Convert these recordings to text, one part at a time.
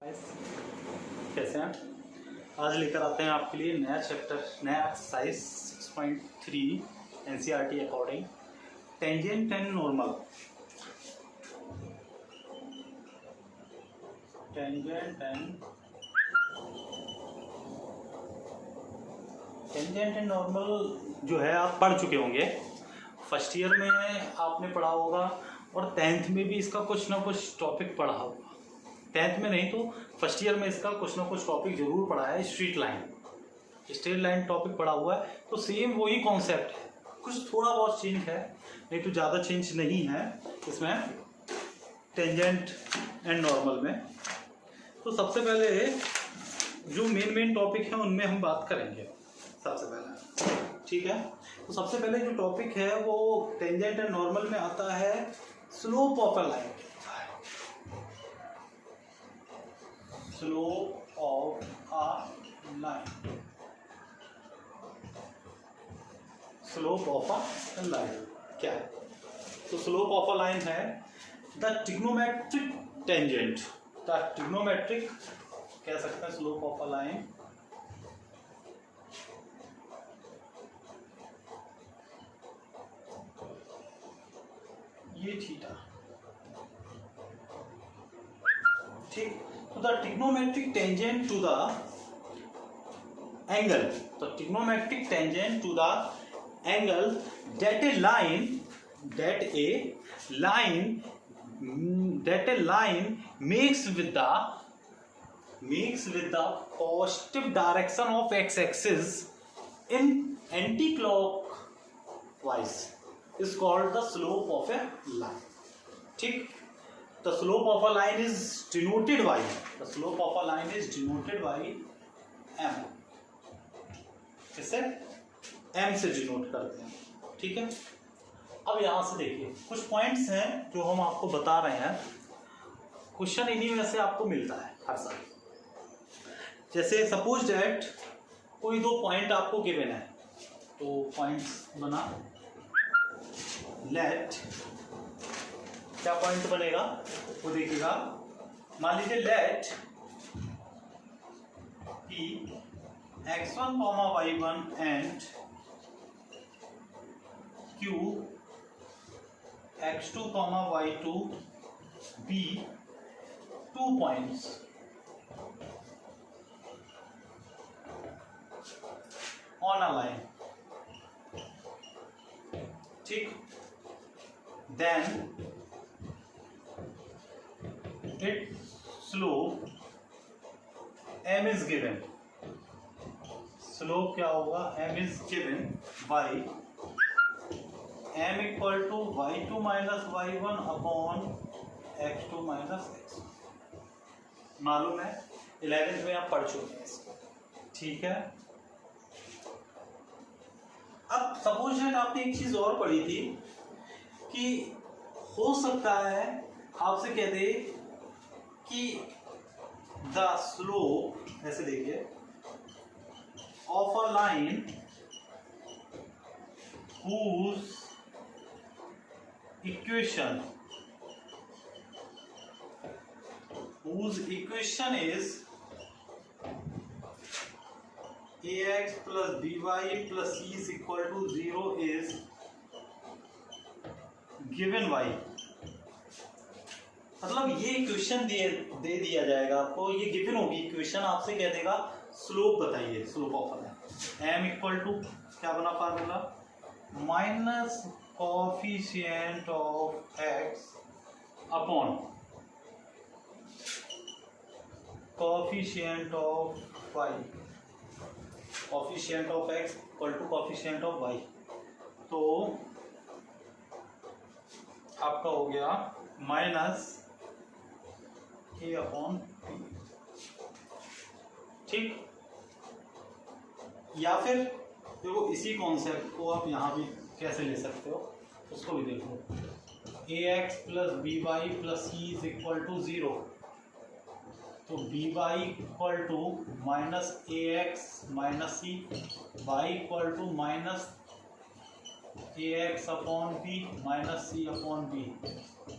कैसे हैं? आज लेकर आते हैं आपके लिए नया चैप्टर, नया exercise 6.3 NCERT according tangent and normal. Tangent and normal जो है आप पढ़ चुके होंगे। फर्स्ट ईयर में आपने पढ़ा होगा और 10th में भी इसका कुछ ना कुछ टॉपिक पढ़ा होगा। 10th में नहीं तो फर्स्ट ईयर में इसका कुछ ना कुछ टॉपिक जरूर पढ़ा है। स्ट्रेट लाइन टॉपिक पढ़ा हुआ है, तो सेम वही कॉन्सेप्ट है, कुछ थोड़ा बहुत चेंज है, नहीं तो ज़्यादा चेंज नहीं है इसमें टेंजेंट एंड नॉर्मल में। तो सबसे पहले जो मेन टॉपिक है उनमें हम बात करेंगे सबसे पहले, ठीक है। तो सबसे पहले जो टॉपिक है वो टेंजेंट एंड नॉर्मल में आता है slope of a line. Slope of a line, slope of a line क्या है? तो स्लोप ऑफ अ लाइन है the trigonometric tangent. The trigonometric कह सकते हैं स्लोप ऑफ अ लाइन ये थीटा, ठीक। तो the trigonometric tangent to the angle, तो trigonometric tangent to the angle that a line makes with the positive direction of x-axis in anti-clockwise is called the slope of a line, ठीक। The slope of a line is denoted by m, इसे m से denote करते हैं, ठीक है। अब यहां से देखिए कुछ पॉइंट्स हैं जो हम आपको बता रहे हैं। क्वेश्चन इन्हीं में से आपको मिलता है हर साल। जैसे सपोज दैट कोई दो पॉइंट आपको गिवन है, तो पॉइंट्स बना लेट, क्या पॉइंट बनेगा वो देखिएगा। मान लीजिए let p x1, y1 and q x2, y2 b 2 points on a line, ठीक। then its slope m is given, slope क्या होगा m is given by m equal to y2 minus y1 upon x2 minus x1। मालूम है 11th में आप पढ़ चुके हैं इसको, ठीक है। अब सपोज दैट आपने एक चीज और पढ़ी थी कि हो सकता है आपसे कह दे कि द स्लोप, ऐसे देखिए, of a line whose equation is ax plus by plus c is equal to 0 is given by, मतलब ये इक्वेशन दे दिया जाएगा आपको, ये गिवन होगी इक्वेशन। आपसे कह देगा स्लोप बताइए, slope of M equal to क्या बना formula, minus coefficient of X upon coefficient of Y, coefficient of X equal to coefficient of Y. तो आपका हो गया माइनस ए अपॉन पी, ठीक। या फिर देखो इसी कॉन्सेप्ट को आप यहाँ भी कैसे ले सकते हो उसको भी देखो। A x plus b y plus c is equal to 0, तो b y equal to minus a x minus c, y equal to minus a x upon b minus c upon b,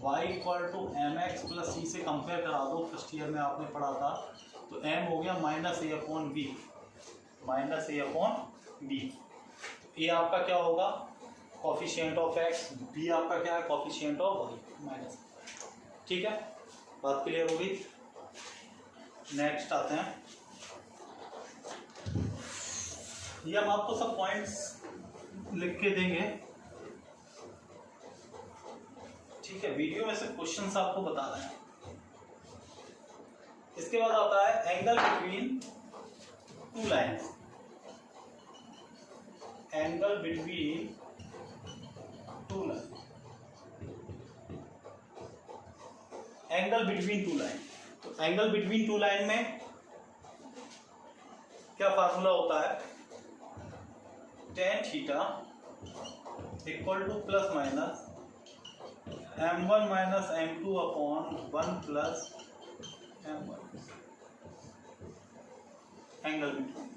y equal to m x plus c से compare करा दो, first year में आपने पढ़ा था, तो m हो गया माइनस ए अपॉन बी, माइनस ए अपॉन बी। ए आपका क्या होगा, कोफिशिएंट ऑफ x, बी आपका क्या है, कोफिशिएंट ऑफ y माइनस। ठीक है, बात क्लियर हो गई। नेक्स्ट आते हैं, ये हम आपको सब पॉइंट्स लिख के देंगे, ठीक है, वीडियो में से क्वेश्चंस आपको बता रहे हैं। इसके बाद आता है angle between two lines, angle between two line, angle between two line. तो एंगल बिटवीन टू लाइन में क्या फार्मूला होता है, tan theta equal to plus minus m1 minus m2 upon 1 plus m1, angle between.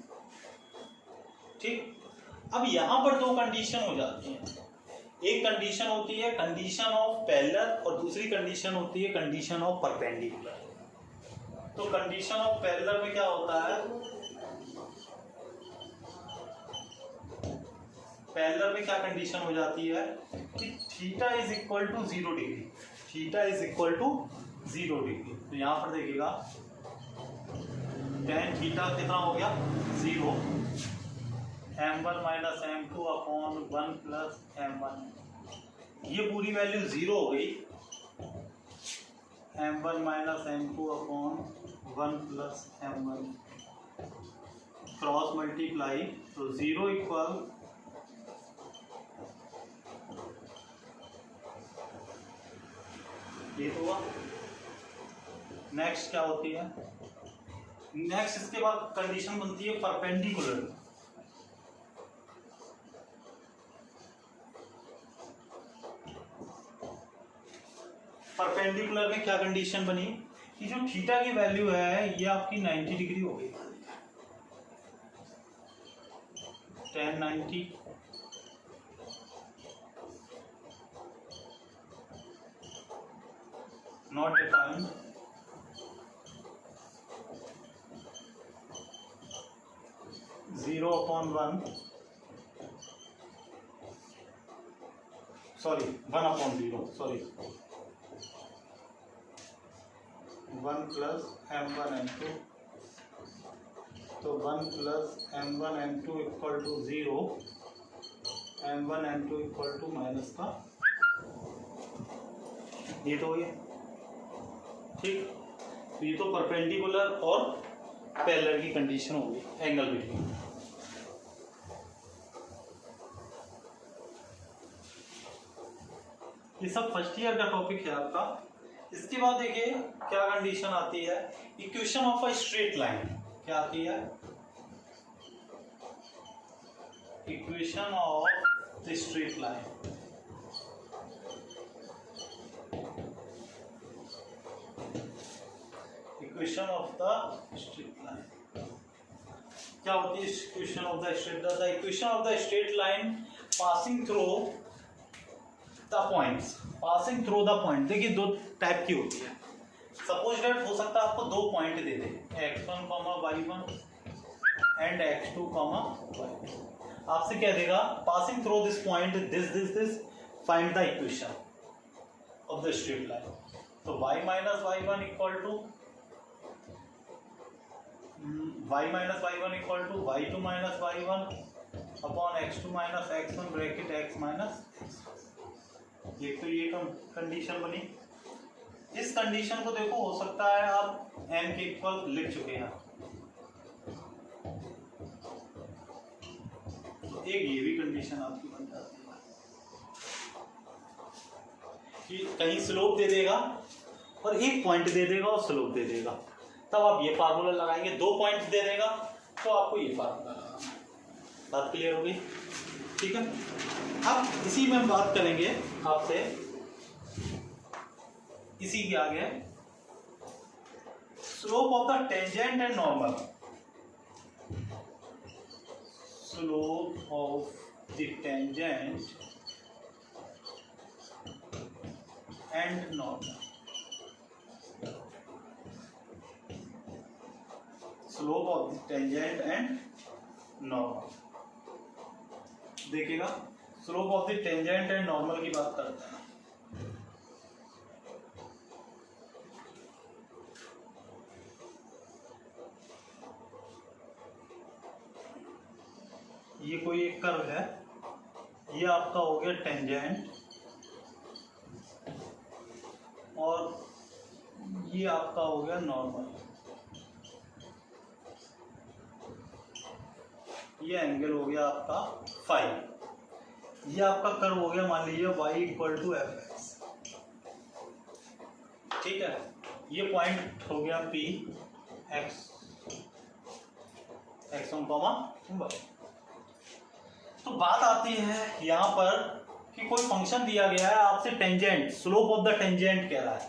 ठीक, अब यहां पर दो कंडीशन हो जाती हैं, एक कंडीशन होती है कंडीशन ऑफ पैरेलल और दूसरी कंडीशन होती है कंडीशन ऑफ परपेंडिकुलर। तो कंडीशन ऑफ पैरेलल में क्या होता है, पैरेलल में क्या कंडीशन हो जाती है कि theta is equal to 0 degree, theta is equal to 0 degree. तो यहां पर देखिएगा tan थीटा कितना हो गया 0, m1 minus m2 upon 1 plus m1, ये पूरी वैल्यू 0 हो गई, m1 minus m2 upon 1 plus m1, cross multiply, तो 0 इक्वल ये तो हुआ। नेक्स्ट क्या होती है, नेक्स्ट इसके बाद कंडीशन बनती है परपेंडिकुलर। परपेंडिकुलर में क्या कंडीशन बनी कि जो थीटा की वैल्यू है ये आपकी 90 डिग्री हो गई, tan 90, not defined, zero upon 1, sorry 1 upon 0, sorry 1 plus m1 m2, तो 1 plus m1 m2 equal to 0, m1 m2 equal to minus का, ये तो ये ठीक। तो ये तो परपेंडिकुलर और पैरेलल की कंडीशन होगी एंगल बिटवीन। ये सब फर्स्ट ईयर का टॉपिक है आपका। इसके बाद देखिए क्या कंडीशन आती है, equation of a straight line क्या आती है, equation of the straight line. Equation of the straight line क्या होती है, equation of the straight, the equation of the straight line passing through the points, passing through the point. देखिए दो type की होती है, सपोज दैट हो सकता है आपको दो point they they, x1, y1 and x2, y2, आपसे क्या देगा, passing through this point this find the equation of the straight line. तो y minus y1 equal to y minus y1 equal to y2 minus y1 upon x2 minus x1 bracket x minus x। एक तो ये condition बनी। इस condition को देखो, हो सकता है आप m के इक्वल लिख चुके हैं, तो एक ये भी कंडीशन आपकी बन जाती है कि कहीं स्लोप दे देगा और एक पॉइंट दे देगा और स्लोप दे देगा, तब आप ये फार्मूला लगाएंगे। दो पॉइंट दे देगा तो आपको ये फार्मूला लगाना। बात क्लियर हो गई, ठीक है। अब इसी में हम बात करेंगे आपसे, इसी के आगे slope of the tangent and normal, slope of the tangent and normal. Slope of the tangent and normal. देखिएगा, slope of the tangent and normal की बात करते हैं। ये कोई एक कर्व है, ये आपका हो गया टेंजेंट और ये आपका हो गया नॉर्मल। ये एंगल हो गया आपका फाई। ये आपका कर्व हो गया, मान लीजिए y equal to F X. ठीक है, ये पॉइंट हो गया P एक्स x1, y। तो बात आती है यहाँ पर कि कोई फंक्शन दिया गया है, आपसे tangent, slope of the tangent कह रहा है।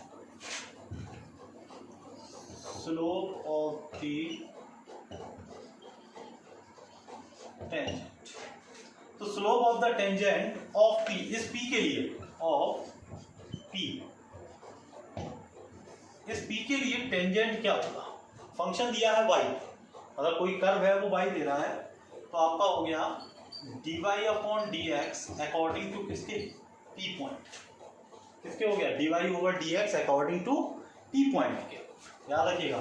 Slope of the tangent. तो slope of the tangent of P, इस P के लिए, ऑफ P, इस P के लिए टेंजेंट क्या होगा? फंक्शन दिया है y, अगर कोई कर्व है वो y दे रहा है, तो आपका हो गया dy upon dx according to किसके? P point. किसके हो गया? dy over dx according to P point के। याद रखिएगा,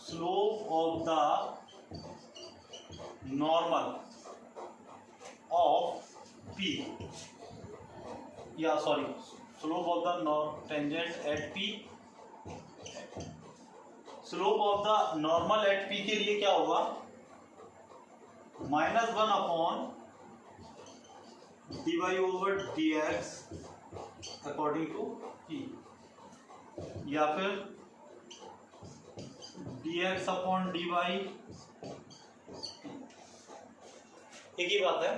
slope of the normal of P, या sorry, slope of the tangent at P, slope of the normal at P के लिए क्या होगा? -1 upon dy over dx according to P, या फिर dx अपॉन dy। एक ही बात है,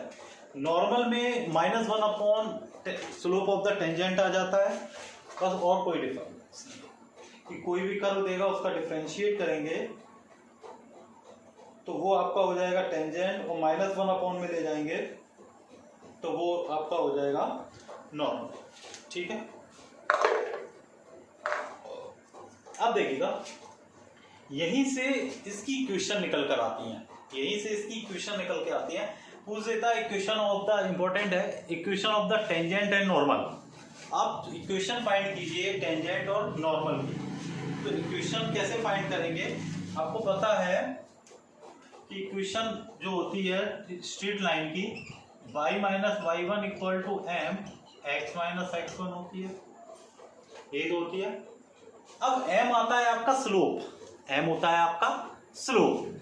नॉर्मल में -1 upon slope of the tangent आ जाता है, बस, और कोई डिफरेंस नहीं। कि कोई भी कर्व देगा उसका डिफरेंशिएट करेंगे तो वो आपका हो जाएगा टेंजेंट, और -1 अपॉन में ले जाएंगे तो वो आपका हो जाएगा नॉर्मल। ठीक है, अब देखिएगा, यहीं से इसकी इक्वेशन निकल कर आती हैं, यहीं से इसकी इक्वेशन निकल के आती है। पूछ देता है इक्वेशन ऑफ द, इंपॉर्टेंट है, equation of the tangent and normal. आप इक्वेशन फाइंड कीजिए टेंजेंट और नॉर्मल की। तो इक्वेशन कैसे फाइंड करेंगे? आपको पता है कि इक्वेशन जो होती है स्ट्रेट लाइन की, y minus y1 equal to m x minus x1 होती है, ये होती है। अब m आता है आपका स्लोप, m होता है आपका स्लोप।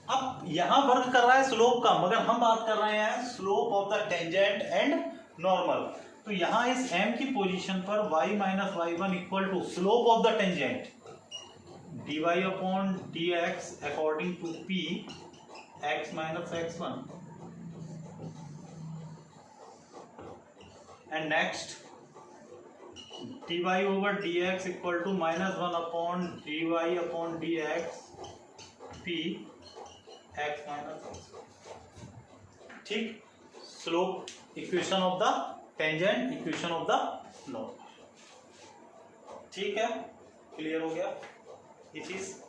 अब यहां वर्क कर रहा है स्लोप का, मगर हम बात कर रहे हैं slope of the tangent and normal. तो यहां इस m की पोजीशन पर y minus y1 equal to slope of the tangent dy upon dx according to P x minus x1, and next dy over dx equal to -1 upon dy upon dx P x minus x। ठीक, slope, equation of the tangent, equation of the normal. ठीक है, clear हो गया ये चीज?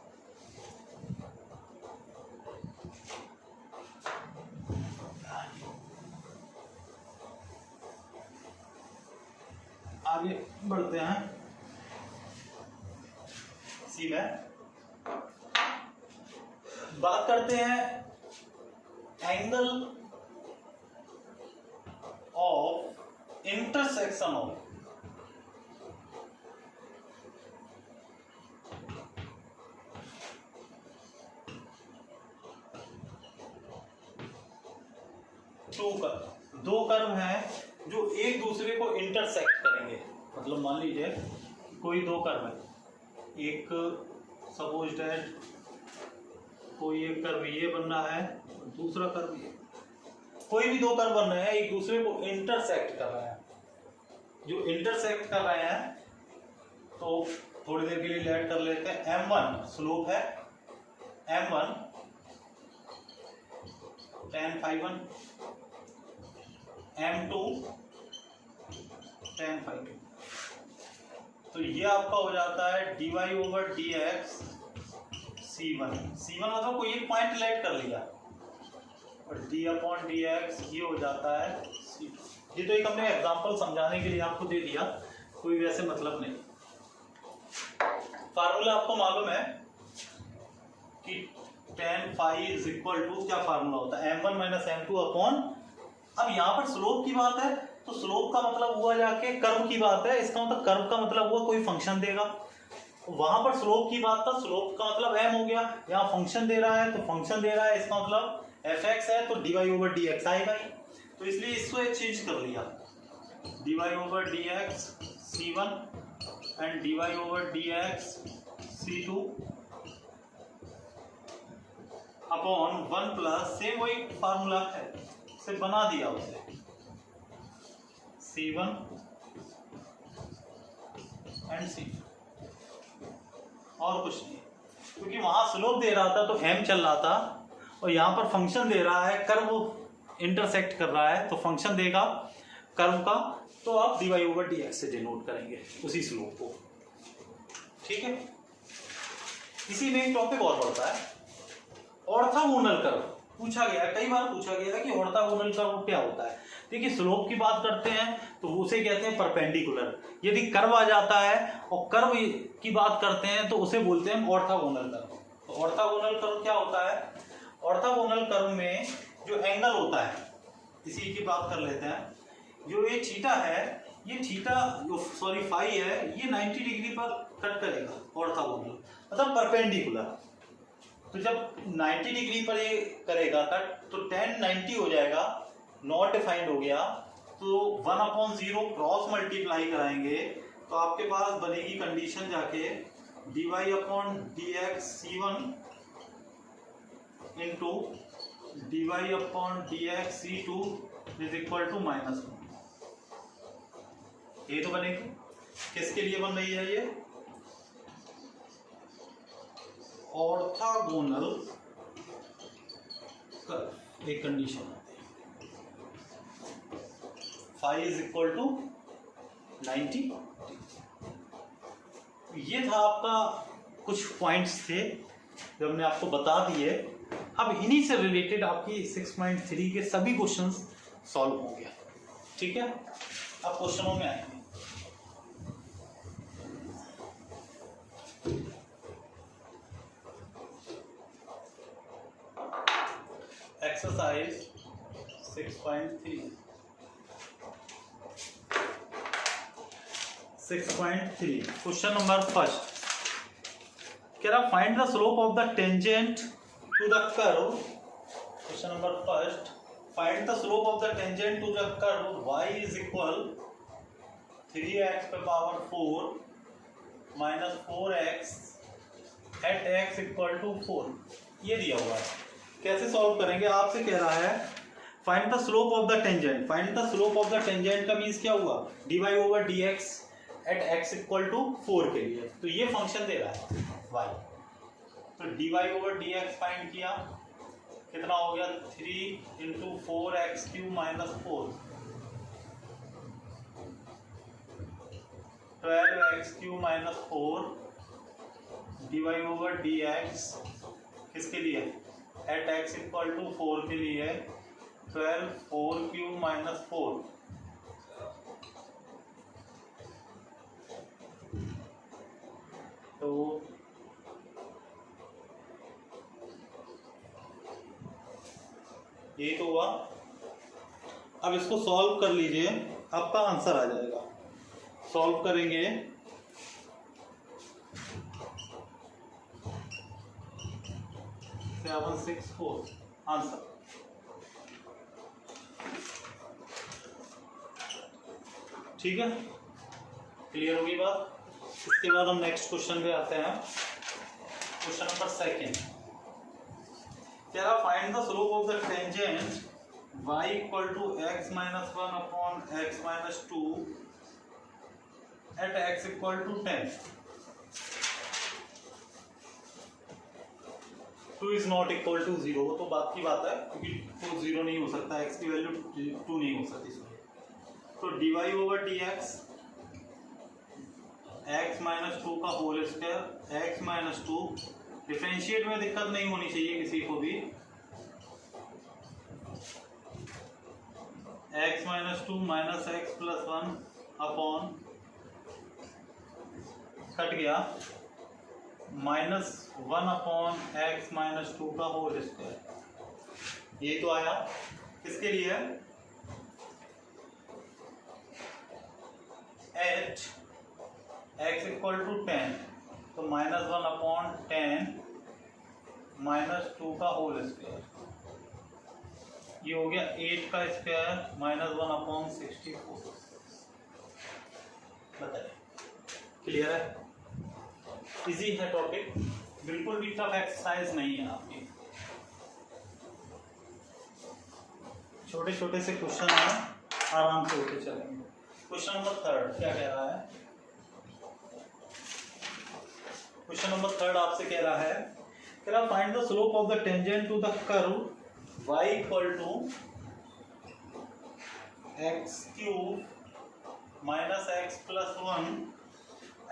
आगे बढ़ते हैं, इसी में बात करते हैं एंगल ऑफ इंटरसेक्शन ऑफ दो कर्व हैं जो एक दूसरे को इंटरसेक्ट करेंगे। मतलब मान लीजिए कोई दो कर्व है, एक सपोज दैट कोई एक कर्व ये बन रहा है, दूसरा कर्व ये, कोई भी दो कर्व बन रहे हैं, एक दूसरे को इंटरसेक्ट कर रहे हैं। जो इंटरसेक्ट कर रहे हैं तो थोड़ी देर के लिए लेट कर लेते हैं। m1 स्लोप है, m1 tan phi 1, m2 tan phi 2। तो ये आपका हो जाता है dy ओवर dx c1 मतलब कोई एक पॉइंट लेट कर लिया और d अपॉन dx ये हो जाता है c। ये तो एक हमने एग्जांपल समझाने के लिए आपको दे दिया, कोई वैसे मतलब नहीं। फार्मूला आपको मालूम है कि tan phi is equal to क्या फार्मूला होता है m1 माइनस m2 अपॉन, अब यहाँ पर स्लोप की बात है तो स्लोप का मतलब हुआ जाके कर्व की बात है, इसका मतलब कर्व का मतलब हुआ कोई फंक्शन देगा। वहां पर स्लोप की बात था, स्लोप का मतलब m हो गया, यहाँ फंक्शन दे रहा है तो फंक्शन दे रहा है, इसका मतलब fx है तो dy ओवर dx आएगा ही, तो इसलिए इसको चेंज कर लिया dy over dx c1 and dy over dx c2 upon 1 plus same वही फार्मूला है, से बना दिया उसे c1 एंड c2 और कुछ नहीं, क्योंकि वहां स्लोप दे रहा था तो m चल रहा था और यहाँ पर फंक्शन दे रहा है, कर्व इंटरसेक्ट कर रहा है तो फंक्शन देगा कर्व का, तो आप dy ओवर dx से डिनोट करेंगे उसी स्लोप को। ठीक है, इसी में एक टॉपिक और पड़ता है ऑर्थोगोनल कर्व। पूछा गया, कई बार पूछा गया कि ऑर्थोगोनल कर्व क्या होता है। देखिए स्लोप की बात करते हैं तो उसे कहते हैं परपेंडिकुलर, यदि कर्व आ जाता है और कर्व की बात करते हैं तो उसे बोलते हैं ऑर्थोगोनल कर्व। तो ऑर्थोगोनल कर्व क्या होता है, ऑर्थोगोनल कर्व में जो एंगल होता है, इसी की बात कर लेते हैं, जो ये थीटा है, ये थीटा सॉरी फाई है, ये 90 डिग्री पर कट करेगा ऑर्थोगोनल मतलब परपेंडिकुलर। तो जब 90 डिग्री पर ये करेगा कट तो tan 90 हो जाएगा, नॉट डिफाइंड हो गया, तो 1/0 क्रॉस मल्टीप्लाई कराएंगे तो आपके पास बनेगी कंडीशन जाके dy upon dx c1 into dy upon dx c2 is equal to -1। ये तो बनेगी, किसके लिए बन रही है ये, ऑर्थोगोनल कर्व। एक कंडीशन होती है फाई इज इक्वल टू 90। ये था आपका कुछ पॉइंट्स थे जो हमने आपको बता दिए। अब इन्हीं से रिलेटेड आपकी 6.3 के सभी क्वेश्चंस सॉल्व हो गया। ठीक है, अब क्वेश्चनों में आएंगे। एक्सरसाइज 6.3 क्वेश्चन नंबर फर्स्ट कह रहा find the slope of the tangent to the curve. Question number first, find the slope of the tangent to the curve y is equal 3x पे power 4 minus 4x at x equal to 4। ये दिया हुआ है, कैसे solve करेंगे, आपसे कह रहा है find the slope of the tangent. Find the slope of the tangent का मीन्स क्या हुआ, dy over dx at x equal to 4 के लिए, तो ये फंक्शन दे रहा है y, तो dy ओवर dx फाइंड किया, कितना हो गया 3 into 4x cube minus 4, 12x cube minus 4 dy over dx किसके लिए, एट x इक्वल टू 4 के लिए 12 4 क्यूब माइनस 4, तो यही तो हुआ। अब इसको सॉल्व कर लीजिए, आपका आंसर आ जाएगा। सॉल्व करेंगे 764 आंसर। ठीक है, क्लियर होगी बात। इसके बाद हम नेक्स्ट क्वेश्चन पे आते हैं। क्वेश्चन नंबर सेकेंड, क्या find the slope of the tangent y equal to x minus 1 upon x minus 2 at x equal to 10। 2 is not equal to 0, तो बात की बात है, क्योंकि 2 0 नहीं हो सकता, x की वैल्यू 2 नहीं हो सकती। तो dy over dx x minus two का whole square, x minus two, differentiate में दिक्कत नहीं होनी चाहिए किसी को भी, x minus two minus x plus one upon, cut गया, minus one upon x minus two का होल स्क्वायर। ये तो आया किसके लिए, एट एक्स इक्वल टू 10, तो minus one upon 10 minus two का होल स्क्वायर, ये हो गया 8 का स्क्वायर माइनस वन अपॉन 64। बताइए, क्लियर है, इजी है टॉपिक, बिल्कुल भी टफ एक्सरसाइज नहीं है आपकी, छोटे छोटे से क्वेश्चन है, आराम से होते चलेंगे। क्वेश्चन नंबर थर्ड क्या कह रहा है, क्वेश्चन नंबर थर्ड आपसे कह रहा है, find the slope of the tangent to the curve y equal to x cube minus x plus one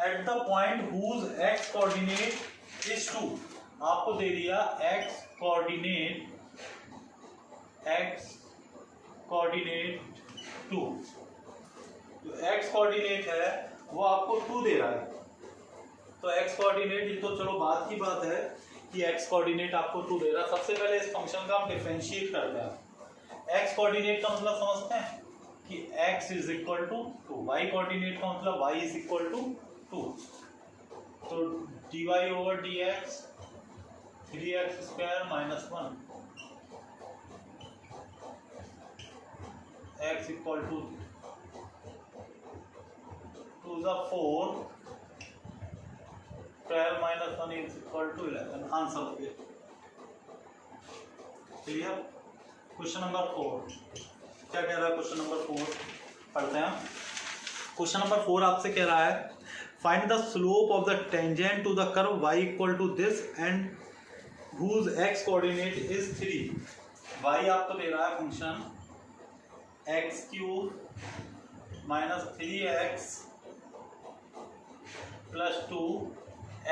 at the point whose x coordinate is 2। आपको दे दिया x कोऑर्डिनेट 2, जो x कोऑर्डिनेट है वो आपको 2 दे रहा है, तो x कोऑर्डिनेट, ये तो चलो बात की बात है कि x कोऑर्डिनेट आपको 2 दे रहा है। सबसे पहले इस फंक्शन का हम डिफरेंशिएट करते हैं। x कोऑर्डिनेट का मतलब समझते हैं कि x is equal to 2, y coordinate का मतलब y इज इक्वल टू 2, तो dy over dx 3x square minus 1 x equal to 2 is 4, 12 minus 1 is equal to 11, answer हो गया। क्लियर। क्वेश्चन नंबर 4 क्या कह रहा है, क्वेश्चन नंबर 4 पढ़ते हैं। क्वेश्चन नंबर 4 आपसे कह रहा है, find the slope of the tangent to the curve y equal to this and whose x coordinate is 3। y आपको दे रहा है function x cube minus 3x plus 2,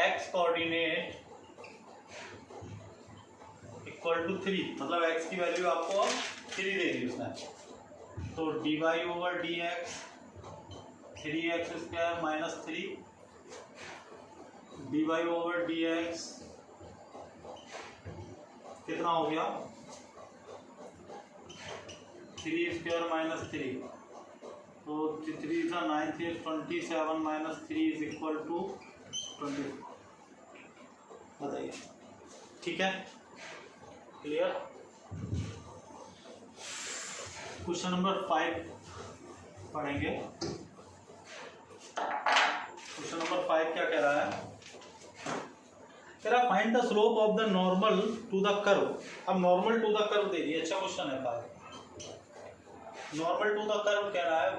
x coordinate equal to 3, मतलब x की वैल्यू आपको 3 दे दी उसने, तो dy over dx 3x square minus 3, dy over dx कितना हो गया 3 स्क्वायर माइनस 3, तो 3 का 9 से 27 माइनस 3 इज इक्वल टू 20। बताइए, ठीक है, क्लियर। क्वेश्चन नंबर 5 पढ़ेंगे। क्वेश्चन नंबर 5 क्या कह रहा है, कह रहा find the slope of the normal to the curve. अब नॉर्मल टू द कर्व दे दिए, अच्छा क्वेश्चन है। 5 नॉर्मल टू द कर्व कह रहा है,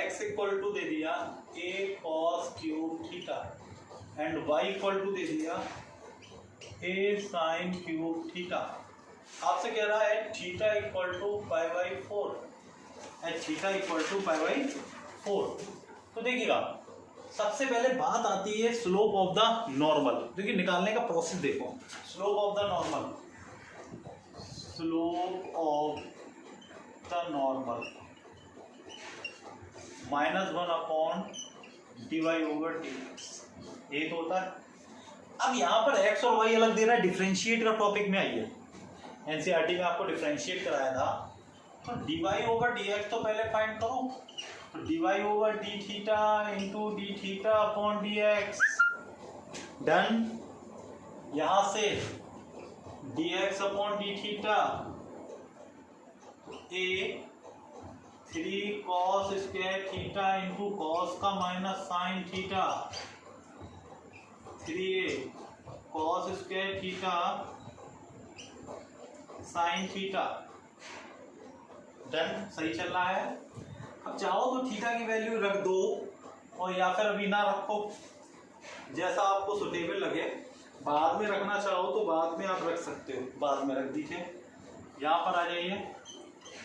x इक्वल टू दे दिया a cos cube theta and y equal to दे दिया a sin क्यूब थीटा। आपसे कह रहा है theta equal to π/4, theta equal to π/4। तो देखिएगा, सबसे पहले बात आती है स्लोप ऑफ द नॉर्मल। देखिए निकालने का प्रोसेस देखो, slope of the normal, slope of the normal -1 upon dy over dx, ये तो होता है। अब यहाँ पर x और y अलग दे रहा है, डिफरेंशिएट का टॉपिक में आइए, एनसीईआरटी में आपको डिफरेंशिएट कराया था, तो dy ओवर dx तो पहले फाइंड करो, तो dy over d theta into d theta upon dx, done. यहाँ से dx upon d theta a 3 cos square theta into cos का minus sine theta, 3a cos square theta sine theta, done. सही चल रहा है। अब चाहो तो थीटा की वैल्यू रख दो, और या फिर अभी ना रखो, जैसा आपको सुटेबल लगे। बाद में रखना चाहो तो बाद में आप रख सकते हो, बाद में रख दीजिए। यहाँ पर आ जाइए,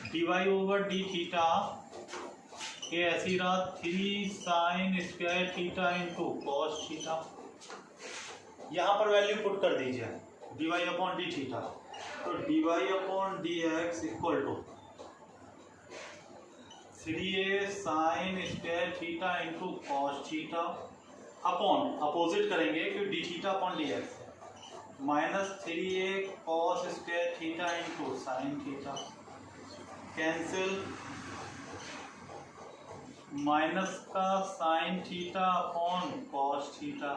dy ओवर डी थीटा ये ऐसी रहा 3 sine square theta into cos theta. यहाँ पर वैल्यू पुट कर दीजिए dy अपॉन डी थीटा, तो dy upon d x equal to 3a sine square theta into cos theta upon, opposite करेंगे क्योंकि d theta upon d x, minus 3a cos square theta into sine theta, cancel, minus का sine theta upon cos theta,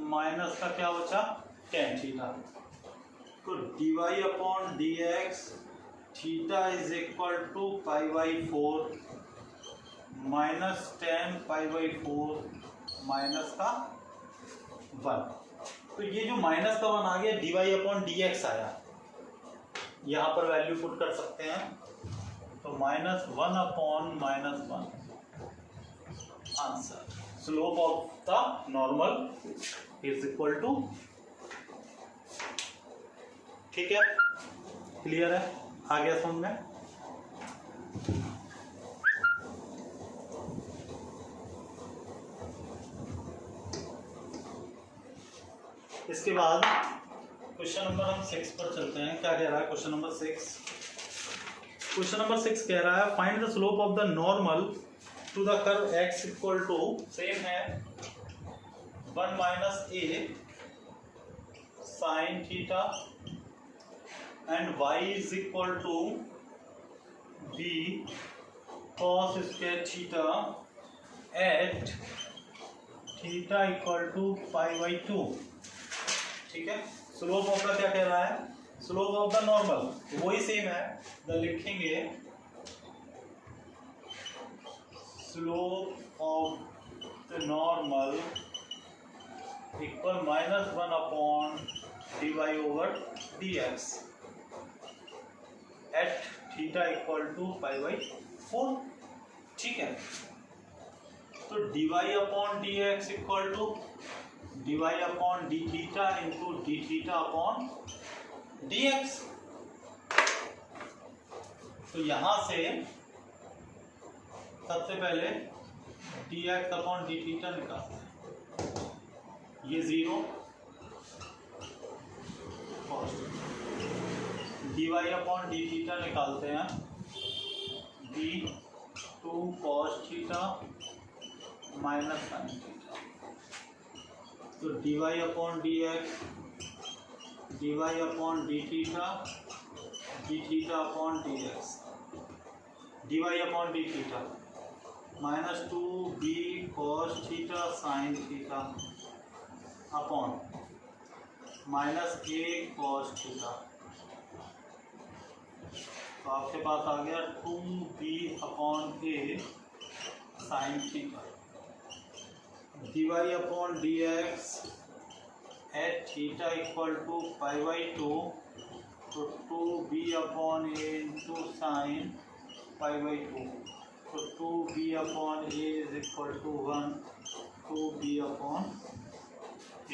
minus का क्या बचा tan theta, तो d y upon d x theta is equal to pi by 4 minus 10 pi by 4 minus का 1। तो ये जो minus का 1 आ गया d y upon d x आया, यहाँ पर वैल्यू पुट कर सकते हैं, तो minus 1 upon minus 1 answer. Slope of the normal is equal to, ठीक है, क्लियर है, आ गया समझ में। इसके बाद क्वेश्चन नंबर हम 6 पर चलते हैं। क्या कह रहा है क्वेश्चन नंबर 6? क्वेश्चन नंबर 6 कह रहा है find the slope of the normal to the curve x equal to, same है 1 minus a sine theta and y is equal to b cos square theta at theta equal to pi by 2। ठीक है, slope of का क्या कह रहा है? Slope of the normal वही same है, द लिखेंगे slope of the normal equal minus 1 upon d y over d x at theta equal to pi by 4। ठीक है, तो d y upon d x equal to d y upon d theta into d theta upon d x. तो यहां से सबसे पहले d x upon d theta निकालते हैं, ये 0 d y upon d theta निकालते हैं, d 2 cos theta minus sine theta, तो d y upon d x d y upon d theta upon d x, d y upon d theta minus 2b cos theta sine theta upon minus a cos theta, तो आपके पास आ गया 2b upon a sine theta, d y upon d x at theta equal to pi by 2, तो 2b upon a into sine pi by 2, तो 2b upon a is equal to 1, 2b upon a,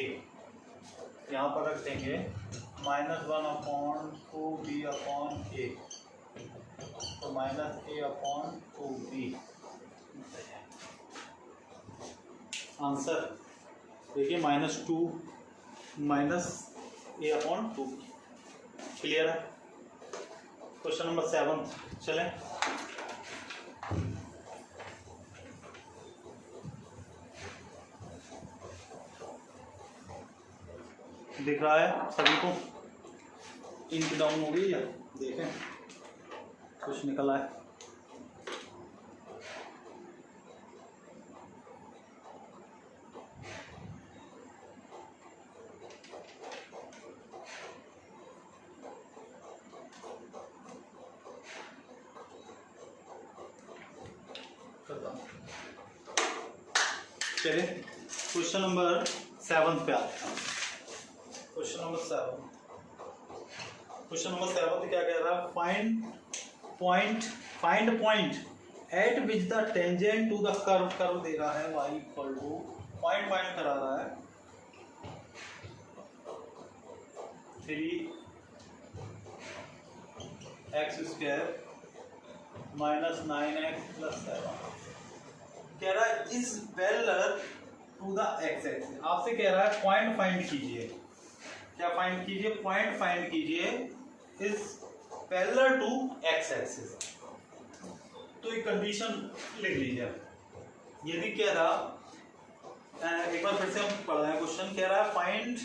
यहाँ पर रख देंगे minus 1 upon 2b upon a, तो minus a upon 2b answer. देखिए minus 2 minus a upon 2। Clear है। Question number 7 चलें। दिख रहा है सभी को? इंक डाउन हो गई है, देखें कुछ निकला है। चलिए क्वेश्चन नंबर 7 पे आते हैं। क्वेश्चन नंबर 7 क्या कह रहा है? Find point at which the tangent to the curve दे रहा है y इक्वल टू, पॉइंट करा रहा है 3x² माइनस 9x प्लस 7 कह रहा है is parallel to the x axis. आपसे कह रहा है पॉइंट फाइंड कीजिए। क्या फाइंड कीजिए? पॉइंट फाइंड कीजिए is parallel to x axis. तो एक कंडीशन लिख लीजिए। यदि कह रहा, एक बार फिर से हम पढ़ रहे हैं क्वेश्चन, कह रहा है find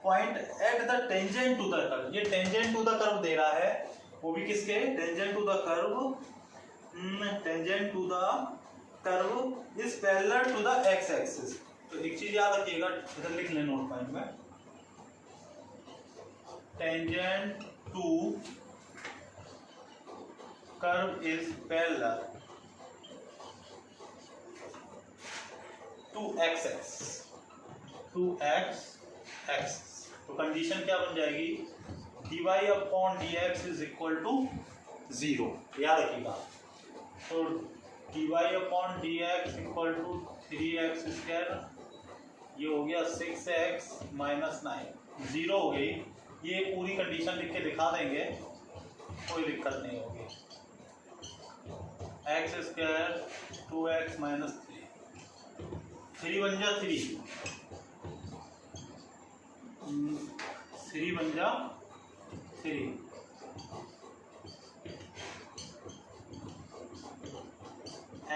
point at the tangent to the curve. ये टेंजेंट टू द कर्व दे रहा है, वो भी किसके? Tangent to the curve, tangent to the curve is parallel to the x axis. तो एक चीज याद रखिएगा, इधर लिख लें नोट पॉइंट में, tangent to curve is parallel to x axis, to x axis. तो कंडीशन क्या बन जाएगी? dy upon dx is equal to 0। याद रखिएगा। तो dy upon dx equal to 3x square, ये हो गया 6x माइनस 9, 0 हो गई। ये पूरी कंडीशन लिख के दिखा देंगे, कोई दिक्कत नहीं होगी। x स्क्वायर 2x माइनस 3 बन जा 3 बन जा 3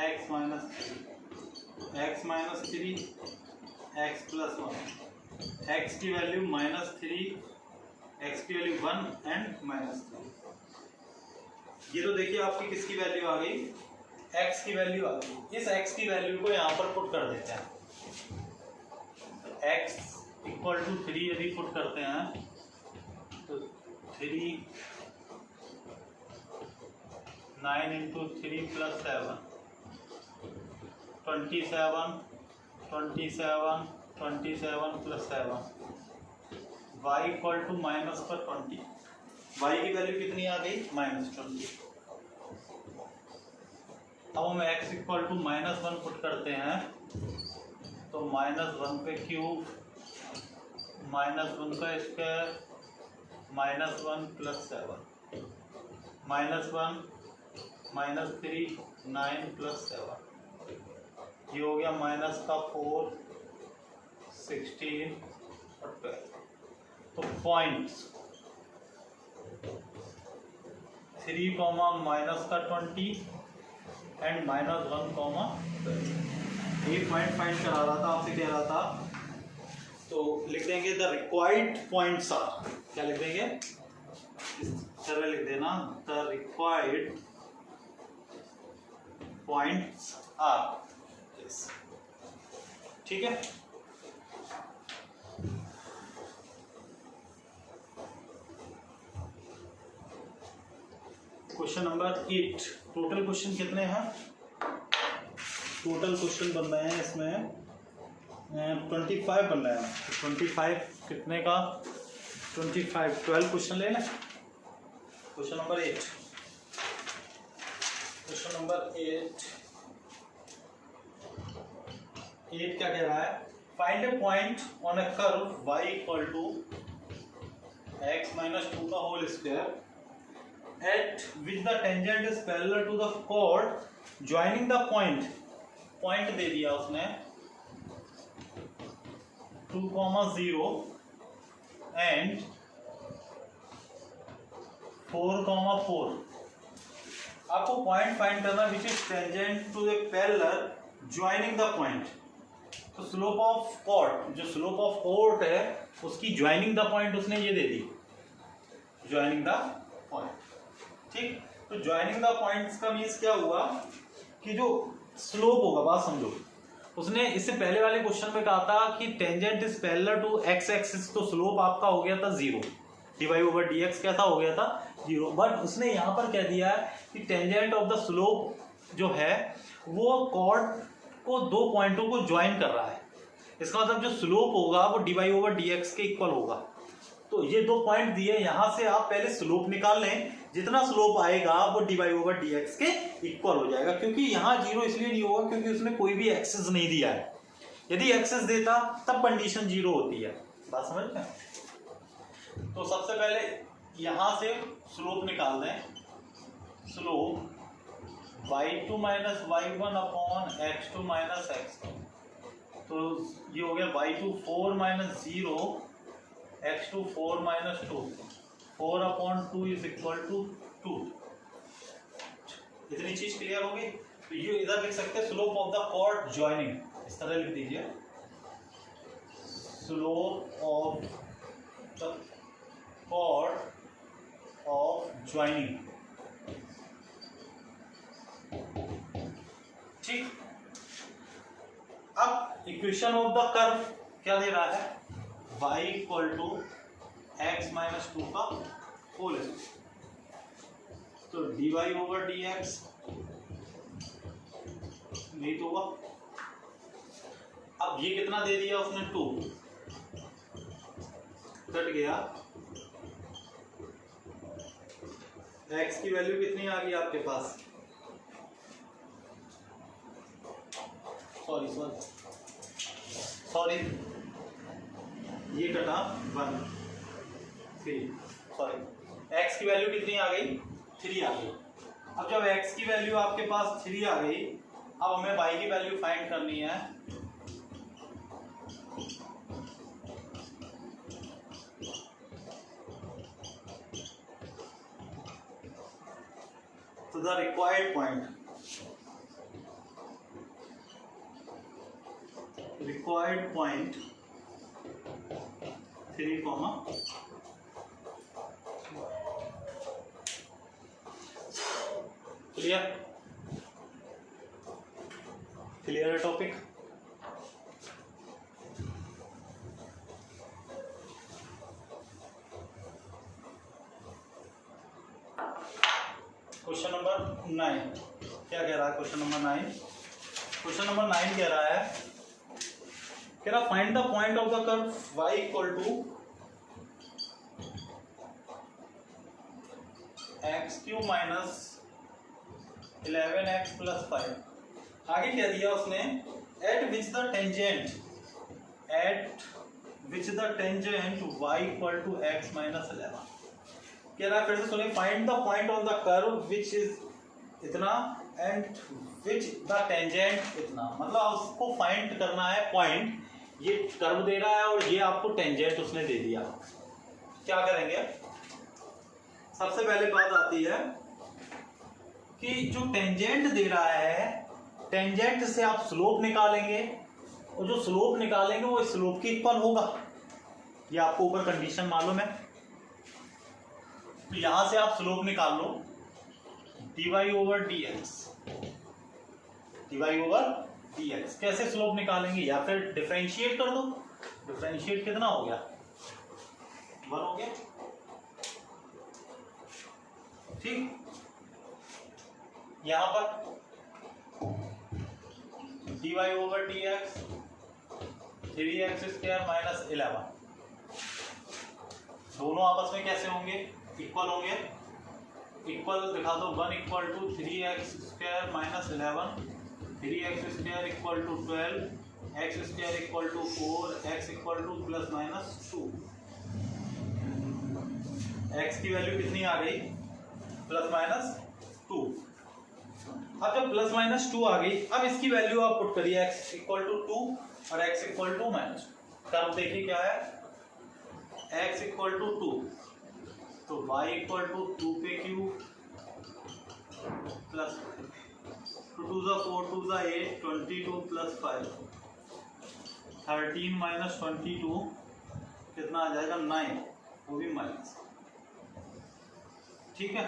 x minus 3 x plus 1, x की वैल्यू -3, x की वैल्यू 1 एंड -3। ये तो देखिए आपकी किसकी वैल्यू आ गई? x की वैल्यू आ गई। इस x की वैल्यू को यहाँ पर पुट कर देते हैं। x इक्वल टू 3 यदि पुट करते हैं तो 3 9 into 3 plus 7 27 plus 7 y equal to minus पर 20। y की वैल्यू कितनी आ गई? -20। अब हम x इक्वल टू -1 पुट करते हैं तो -1 पे क्यूब, -1 का स्क्वायर, -1 प्लस 7, -1 -3 9 प्लस 7, ये हो गया माइनस का 4 16 और 12। तो पॉइंट्स 3 कॉमा माइनस का 20 एंड -1 कॉमा 12। एक पॉइंट फाइंड करा रहा था, आपसे कह रहा था, तो लिख देंगे द रिक्वायर्ड पॉइंट्स आर। क्या लिख देंगे? इस तरह लिख देना, द रिक्वायर्ड पॉइंट्स आर। ठीक है। Question number 8। टोटल क्वेश्चन कितने हैं? टोटल क्वेश्चन बन रहे हैं इसमें 25 बन रहे हैं। 25 कितने का? 25 12 क्वेश्चन ले लें। Question number 8। क्वेश्चन नंबर 8 क्या कह रहा है? Find a point on a curve y equal to x minus 2 का whole square at which the tangent is parallel to the chord joining the point. Point दे दिया उसने 2,0 एंड 4,4। आपको point find करना which is tangent to the parallel joining the point. तो slope of chord, जो slope of chord है उसकी joining the point उसने ये दे दी, ज्वाइनिंग द पॉइंट। ठीक। तो ज्वाइनिंग द पॉइंट्स का मीन्स क्या हुआ कि जो स्लोप होगा, बात समझो, उसने इससे पहले वाले क्वेश्चन में कहा था कि tangent is parallel to x axis, तो स्लोप आपका हो गया था 0, dy/dx कैसा हो गया था? 0। बट उसने यहाँ पर कह दिया है कि टेंजेंट ऑफ द स्लोप जो है वो कॉर्ड को दो पॉइंटों को ज्वाइन कर रहा है। इसका मतलब जो स्लोप होगा वो dy/dx के इक्वल होगा। तो ये दो पॉइंट दिए, यहां से आप पहले स्लोप निकाल लें, जितना स्लोप आएगा वो dy/dx के इक्वल हो जाएगा। क्योंकि यहाँ 0 इसलिए नहीं होगा क्योंकि उसने कोई भी एक्सेस नहीं दिया है। यदि एक्सेस देता तब कंडीशन 0 होती है। बात समझ में? तो सबसे पहले यहां से स्लोप निकाल दें। Slope y2 minus y1 upon x2 minus x1, तो ये हो गया y2 4 minus 0, x2 4 minus 2, 4 upon 2 is equal to 2। इतनी चीज क्लियर होगी। तो ये इधर लिख सकते हैं slope of the chord joining, इस तरह लिख दीजिए, slope of the chord of joining. ठीक, अब इक्वेशन ऑफ द कर्व क्या दे रहा है, y equal to x minus 2 का होल स्क्वायर, तो dy ओवर dx नहीं तो होगा। अब ये कितना दे दिया उसने, 2 कट गया, x की वैल्यू कितनी आ गई आपके पास, सॉरी ये कटा 1 3, सॉरी x की वैल्यू कितनी आ गई, 3 आ गई। अब जब x की वैल्यू आपके पास 3 आ गई, अब हमें y की वैल्यू फाइंड करनी है। तो the required point, required point 3, clear, clear है टॉपिक। क्वेश्चन नंबर 9 क्या कह रहा है, क्वेश्चन नंबर 9, क्वेश्चन नंबर 9 कह रहा है, कह रहा find the point of the curve y equal to x³ minus 11x plus 5। आगे क्या दिया उसने, at which the tangent y equal to x minus 11। कह रहा है, फिर से सुनिए, find the point on the curve which is इतना एंड विच द टेंजेंट इतना, मतलब उसको फाइंड करना है पॉइंट, ये कर्व दे रहा है और ये आपको टेंजेंट उसने दे दिया। क्या करेंगे, सबसे पहले बात आती है कि जो टेंजेंट दे रहा है, टेंजेंट से आप स्लोप निकालेंगे और जो स्लोप निकालेंगे वो स्लोप के इक्वल होगा, ये आपको ऊपर कंडीशन मालूम है। तो यहां से आप स्लोप निकाल लो, dy over dx, dy over dx। कैसे स्लोप निकालेंगे, या फिर डिफरेंशिएट कर दो, डिफरेंशिएट कितना हो गया, 1 हो गया, ठीक। यहां पर dy over dx 3x² minus 11, दोनों आपस में कैसे होंगे, इक्वल होंगे, इक्वल दिखा दो, 1 equal to 3x² minus 11, 3x² equal to 12, x² equal to 4, x equal to plus minus 2। x की वैल्यू कितनी आ गई, प्लस माइनस 2। अब जब प्लस माइनस 2 आ गई, अब इसकी वैल्यू आप पुट करिए, x इक्वल टू 2 और x equal to minus. Curve देखिए क्या है, x इक्वल टू 2, तो y इक्वल टू 2 पे क्यूब प्लस 2 2 4 2 8, 22 प्लस 5, 13 माइनस 22 कितना आ जाएगा, 9, वो भी माइनस, ठीक है।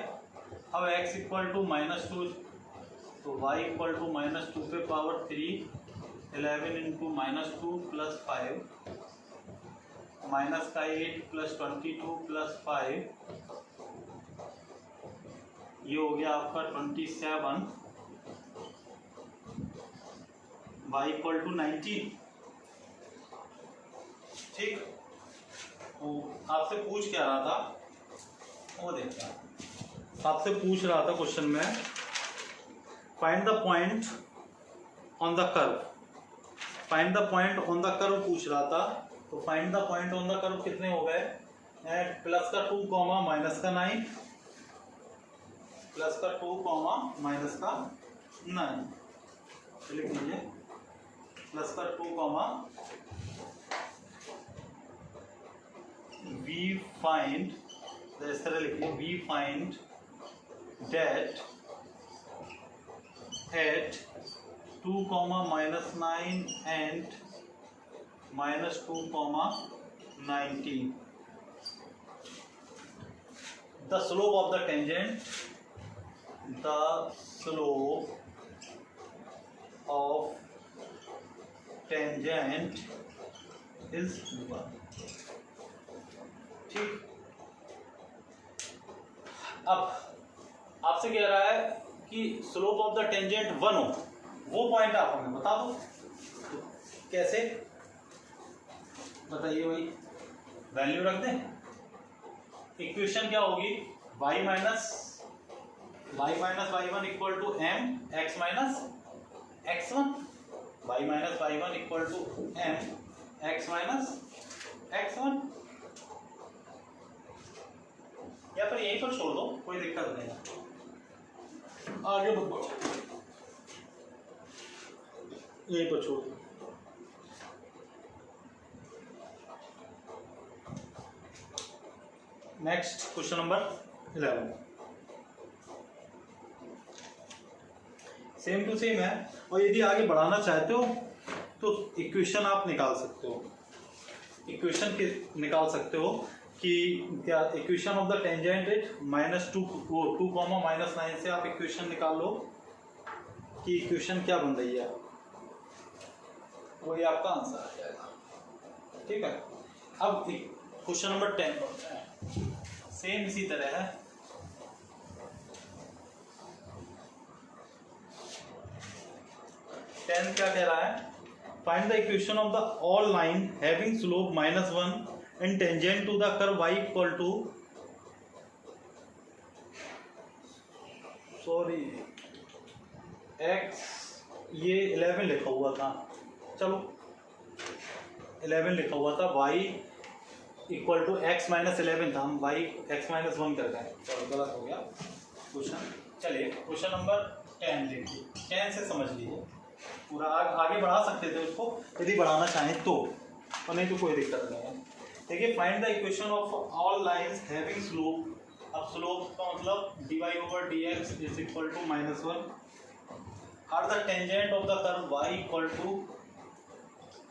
अब x इक्वल टू माइनस 2, तो y इक्वल टू माइनस 2 पे power 3, 11 into minus 2 plus 5, minus का 8 प्लस 22 प्लस 5, ये हो गया आपका 27, y इक्वल टू 19, ठीक। तो आपसे पूछ क्या रहा था, वो देखते हैं। आपसे पूछ रहा था क्वेश्चन में, find the point on the curve, find the point on the curve पूछ रहा था। तो find the point on the curve कितने हो गए, प्लस का 2 कॉमा माइनस का 9, प्लस का 2 कॉमा माइनस का नहीं, लिख लीजिए प्लस का 2 कॉमा वी फाइंड, इस तरह लिखिए we find that at 2 comma -9 and -2 comma 19 the slope of the tangent is 1। ठीक, अब आपसे कह रहा है कि स्लोप ऑफ द टेंजेंट 1 हो, वो पॉइंट आप हमें बता दो। तो कैसे बताइए भाई, वैल्यू रख दें। इक्वेशन क्या होगी, y minus y1 equal to m x minus x1, y minus y1 equal to m x minus x1, या फिर यहीं पर छोड़ दो, कोई दिक्कत नहीं है, आगे बढ़ो, यहीं पर छोड़ दो। Next question number 11, same to same है, और यदि आगे बढ़ाना चाहते हो तो इक्वेशन आप निकाल सकते हो, इक्वेशन निकाल सकते हो कि क्या equation of the tangent is -2 comma -9 से आप इक्वेशन निकाल लो कि इक्वेशन क्या बन रही है, वही आपका आंसर आ जाएगा। ठीक है, अब क्वेश्चन नंबर 10 पढ़ते हैं, सेम इसी तरह है। टेंथ क्या कह रहा है, find the equation of the all line having slope -1 and tangent to the curve y equal to, sorry x, ये 11 लिखा हुआ था, चलो 11 लिखा हुआ था, y equal to x minus 11 था, हम y x माइनस 1 कर गए, चलो गलत हो गया क्वेश्चन। चलिए क्वेश्चन नंबर 10 देखिए, 10 से समझ लीजिए पूरा, आगे बढ़ा सकते थे उसको यदि बढ़ाना चाहें तो, और नहीं तो कोई दिक्कत नहीं है। देखिए, find the equation of all lines having slope. अब स्लोप का मतलब dy/dx इज इक्वल टू -1 और the tangent of the curve y equal to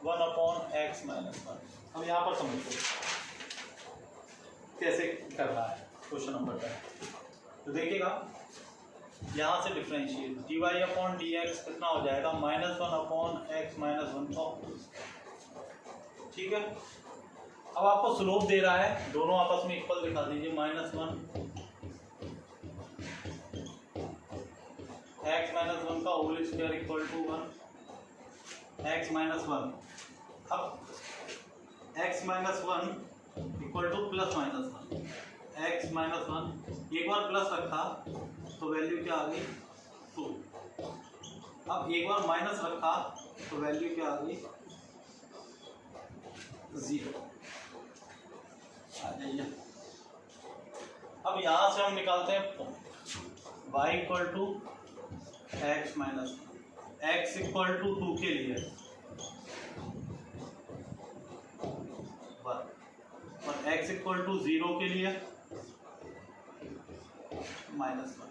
1/x minus 1। अब यहाँ पर समझो कैसे कर रहा है क्वेश्चन नंबर 10। तो देखिएगा, यहाँ से डिफरेंशिएट dy/dx कितना हो जाएगा, -1/x माइनस 1। ठीक है, अब आपको स्लोप दे रहा है, दोनों आपस में इक्वल दिखा दीजिए, -1 x माइनस 1 का whole square equal to 1 x minus 1। अब x minus 1 equal to plus -1 x minus 1, एक बार प्लस रखा तो वैल्यू क्या आ गई 2, अब एक बार माइनस रखा तो वैल्यू क्या आ गई 0 आ जाइए। अब यहां से हम निकालते हैं y equal to x minus x equal to 2 के लिए 1 और x इक्वल टू 0 के लिए -1।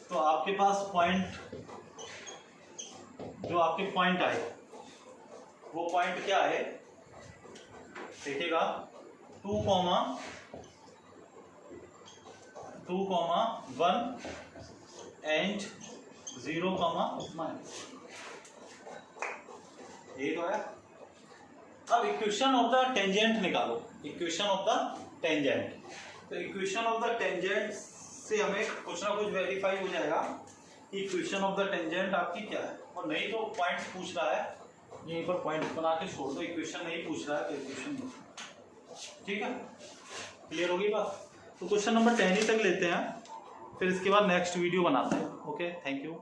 तो आपके पास पॉइंट, जो आपके पॉइंट आए वो पॉइंट क्या है, देखिएगा 2, 1 एंड 0, माइनस, यही तो है। अब इक्वेशन ऑफ द टेंजेंट निकालो, इक्वेशन ऑफ द टेंजेंट। तो इक्वेशन ऑफ द टेंजेंट से हमें कुछ ना कुछ वेरीफाई हो जाएगा कि इक्वेशन ऑफ द टेंजेंट आपकी क्या है, और नहीं तो पॉइंट्स पूछ रहा है, यहीं पर पॉइंट बना के छोड़ दो, इक्वेशन नहीं पूछ रहा है तो इक्वेशन नहीं। ठीक है, क्लियर होगी बात। तो क्वेश्चन नंबर 10 ही तक लेते हैं, फिर इसके बाद नेक्स्ट वीडियो बनाते हैं। Okay, thank you.